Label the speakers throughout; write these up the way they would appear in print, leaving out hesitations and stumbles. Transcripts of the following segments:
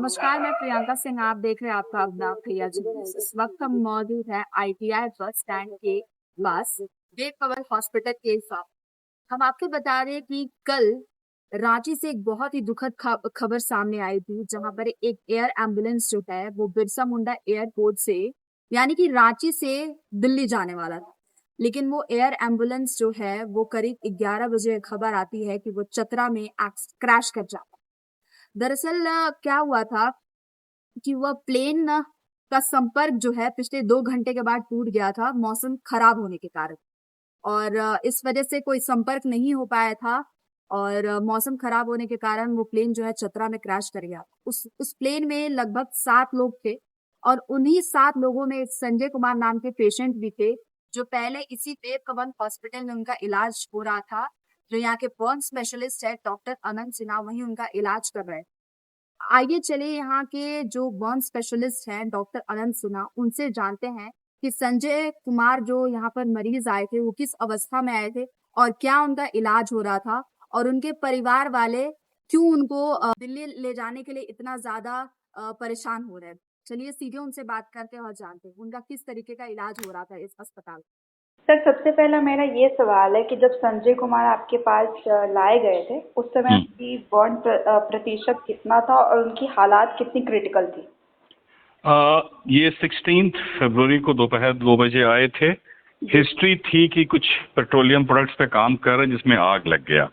Speaker 1: नमस्कार, मैं प्रियंका सिंह। आप देख रहे हैं आपका अपना प्रिया जी न्यूज़। इस वक्त हम मौजूद हैं आईटीआई बस स्टैंड के पास विवेक पवन हॉस्पिटल के साथ। हम आपको बता रहे हैं कि कल रांची से एक बहुत ही दुखद खबर सामने आई थी, जहां पर एक एयर एम्बुलेंस जो है वो बिरसा मुंडा एयरपोर्ट से यानी कि रांची से दिल्ली जाने वाला था। लेकिन वो एयर एम्बुलेंस जो है वो करीब 11 बजे खबर आती है कि वो चतरा में क्रैश कर जाता है। दरअसल क्या हुआ था कि वह प्लेन का संपर्क जो है पिछले 2 घंटे के बाद टूट गया था, मौसम खराब होने के कारण। और इस वजह से कोई संपर्क नहीं हो पाया था और मौसम खराब होने के कारण वो प्लेन जो है चतरा में क्रैश कर गया। उस प्लेन में लगभग 7 लोग थे और उन्हीं 7 लोगों में संजय कुमार नाम के पेशेंट भी थे, जो पहले इसी विवेक पवन हॉस्पिटल में उनका इलाज हो रहा था। जो यहाँ के बर्न स्पेशलिस्ट है डॉक्टर अनंत सिन्हा, वही उनका इलाज कर रहे हैं। आइए चले यहाँ के जो बर्न स्पेशलिस्ट हैं डॉक्टर अनंत सिन्हा, उनसे जानते हैं कि संजय कुमार जो यहाँ पर मरीज आए थे वो किस अवस्था में आए थे और क्या उनका इलाज हो रहा था और उनके परिवार वाले क्यों उनको दिल्ली ले जाने के लिए इतना ज्यादा परेशान हो रहे हैं। चलिए सीधे उनसे बात करते हैं और जानते हैं उनका किस तरीके का इलाज हो रहा था इस अस्पताल।
Speaker 2: सर, सबसे पहला मेरा ये सवाल है कि जब संजय कुमार आपके पास लाए गए थे, उस समय उनकी बर्न प्रतिशत कितना था और उनकी हालात कितनी क्रिटिकल थी?
Speaker 3: ये 16 फरवरी को दोपहर 2 बजे आए थे। हिस्ट्री थी कि कुछ पेट्रोलियम प्रोडक्ट्स पे काम कर रहे हैं जिसमें आग लग गया।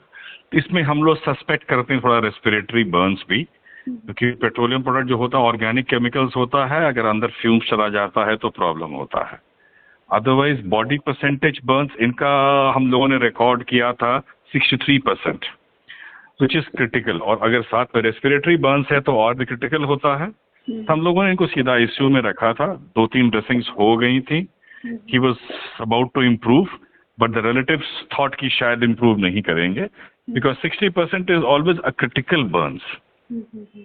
Speaker 3: इसमें हम लोग सस्पेक्ट करते हैं थोड़ा रेस्पिरेटरी बर्न्स भी, क्योंकि पेट्रोलियम प्रोडक्ट जो होता है ऑर्गेनिक केमिकल्स होता है, अगर अंदर फ्यूम्स चला जाता है तो प्रॉब्लम होता है। अदरवाइज बॉडी परसेंटेज बर्न्स इनका हम लोगों ने रिकॉर्ड किया था 63%, विच इज क्रिटिकल। और अगर साथ में रेस्पिरेटरी बर्न्स है तो और भी क्रिटिकल होता है। हम लोगों ने इनको सीधा आईसीयू में रखा था। 2-3 ड्रेसिंग्स हो गई थी। He was about to improve, but the relatives thought कि शायद इम्प्रूव नहीं करेंगे, because 60% is always a critical burns.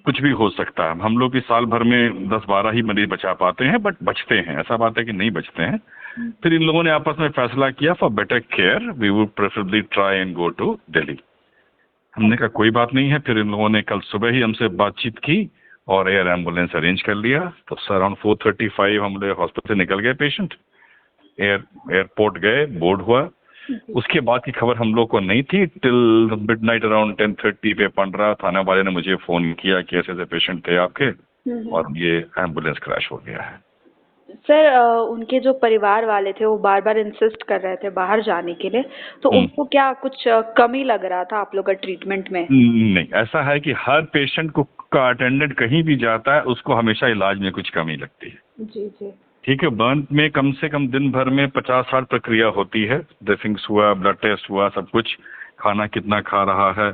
Speaker 3: कुछ भी हो सकता है। हम लोग भी साल भर में 10-12 ही मरीज बचा पाते हैं, बट बचते हैं। ऐसा बात है कि नहीं बचते हैं। फिर इन लोगों ने आपस में फैसला किया for better care we would preferably try and go to Delhi. हमने कहा कोई बात नहीं है। फिर इन लोगों ने कल सुबह ही हमसे बातचीत की और एयर एम्बुलेंस अरेंज कर लिया। तो अराउंड 4:35 हम लोग हॉस्पिटल से निकल गए। पेशेंट एयरपोर्ट गए, बोर्ड हुआ। उसके बाद की खबर हम लोग को नहीं थी टिल मिडनाइट अराउंड 10:30 पे पंडरा थाना वाले ने मुझे फोन किया कि ऐसे ऐसे पेशेंट थे आपके और ये एम्बुलेंस क्रैश हो गया है।
Speaker 2: सर, उनके जो परिवार वाले थे वो बार बार इंसिस्ट कर रहे थे बाहर जाने के लिए, तो उनको क्या कुछ कमी लग रहा था आप लोग का ट्रीटमेंट में?
Speaker 3: नहीं, ऐसा है कि हर पेशेंट को का अटेंडेंट कहीं भी जाता है उसको हमेशा इलाज में कुछ कमी लगती है।
Speaker 2: जी जी।
Speaker 3: ठीक है। बर्न में कम से कम दिन भर में 50-60 प्रक्रिया होती है। ड्रेसिंग्स हुआ, ब्लड टेस्ट हुआ, सब कुछ, खाना कितना खा रहा है।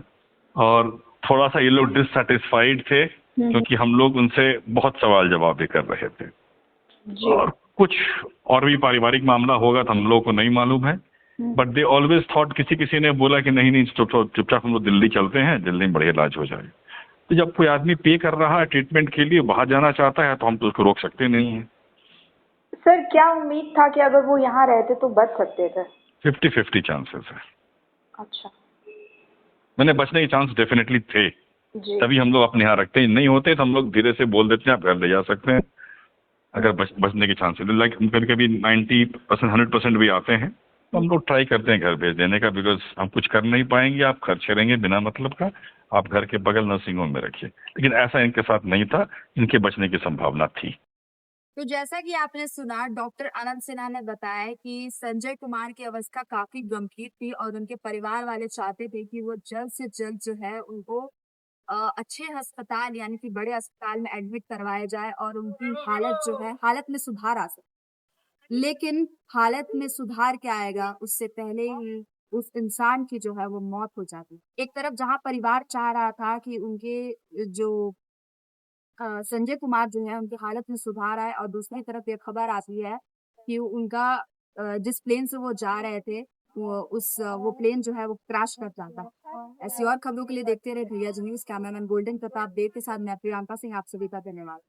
Speaker 3: और थोड़ा सा ये लोग डिससेटिस्फाइड थे क्योंकि हम लोग उनसे बहुत सवाल जवाब भी कर रहे थे। और कुछ और भी पारिवारिक मामला होगा तो हम लोग को नहीं मालूम है, बट दे ऑलवेज थॉट, किसी ने बोला कि नहीं नहीं चुपचाप हम लोग दिल्ली चलते हैं, दिल्ली में बढ़िया इलाज हो जाए। तो जब कोई आदमी पे कर रहा है ट्रीटमेंट के लिए, बाहर जाना चाहता है, तो हम तो उसको रोक सकते नहीं है।
Speaker 2: सर, क्या उम्मीद था कि अगर वो यहाँ रहते तो बच सकते थे?
Speaker 3: 50-50 चांसेस है।
Speaker 2: अच्छा।
Speaker 3: मैंने बचने के चांस डेफिनेटली थे, तभी हम लोग अपने यहाँ रखते हैं। नहीं होते तो हम लोग धीरे से बोल देते हैं आप घर ले जा सकते हैं। अगर बचने के चांसेस लाइक कभी कभी 90% 100% भी आते हैं तो हम लोग ट्राई करते हैं घर भेज देने का, बिकॉज हम कुछ कर नहीं पाएंगे, आप खर्च करेंगे बिना मतलब का, आप घर के बगल नर्सिंग होम में रखिए। लेकिन ऐसा इनके साथ नहीं था, इनके बचने की संभावना थी।
Speaker 1: तो जैसा कि आपने सुना, डॉक्टर अनंत सिन्हा ने बताया कि संजय कुमार की अवस्था काफी गंभीर थी और उनके परिवार वाले चाहते थे कि वो जल्द से जल्द जो है उनको अच्छे अस्पताल यानी कि बड़े अस्पताल में एडमिट करवाया जाए और उनकी हालत जो है हालत में सुधार आ सके। लेकिन हालत में सुधार क्या आएगा, उससे पहले ही उस इंसान की जो है वो मौत हो जाती। एक तरफ जहां परिवार चाह रहा था कि उनके जो संजय कुमार जो है उनकी हालत में सुधार आए और दूसरी तरफ ये खबर आती है कि उनका जिस प्लेन से वो जा रहे थे वो प्लेन जो है वो क्रैश कर जाता। ऐसी और खबरों के लिए देखते रहे भैया जी न्यूज़। कैमरामैन गोल्डन प्रताप देव के साथ मैं प्रियंका सिंह, आप सभी का धन्यवाद।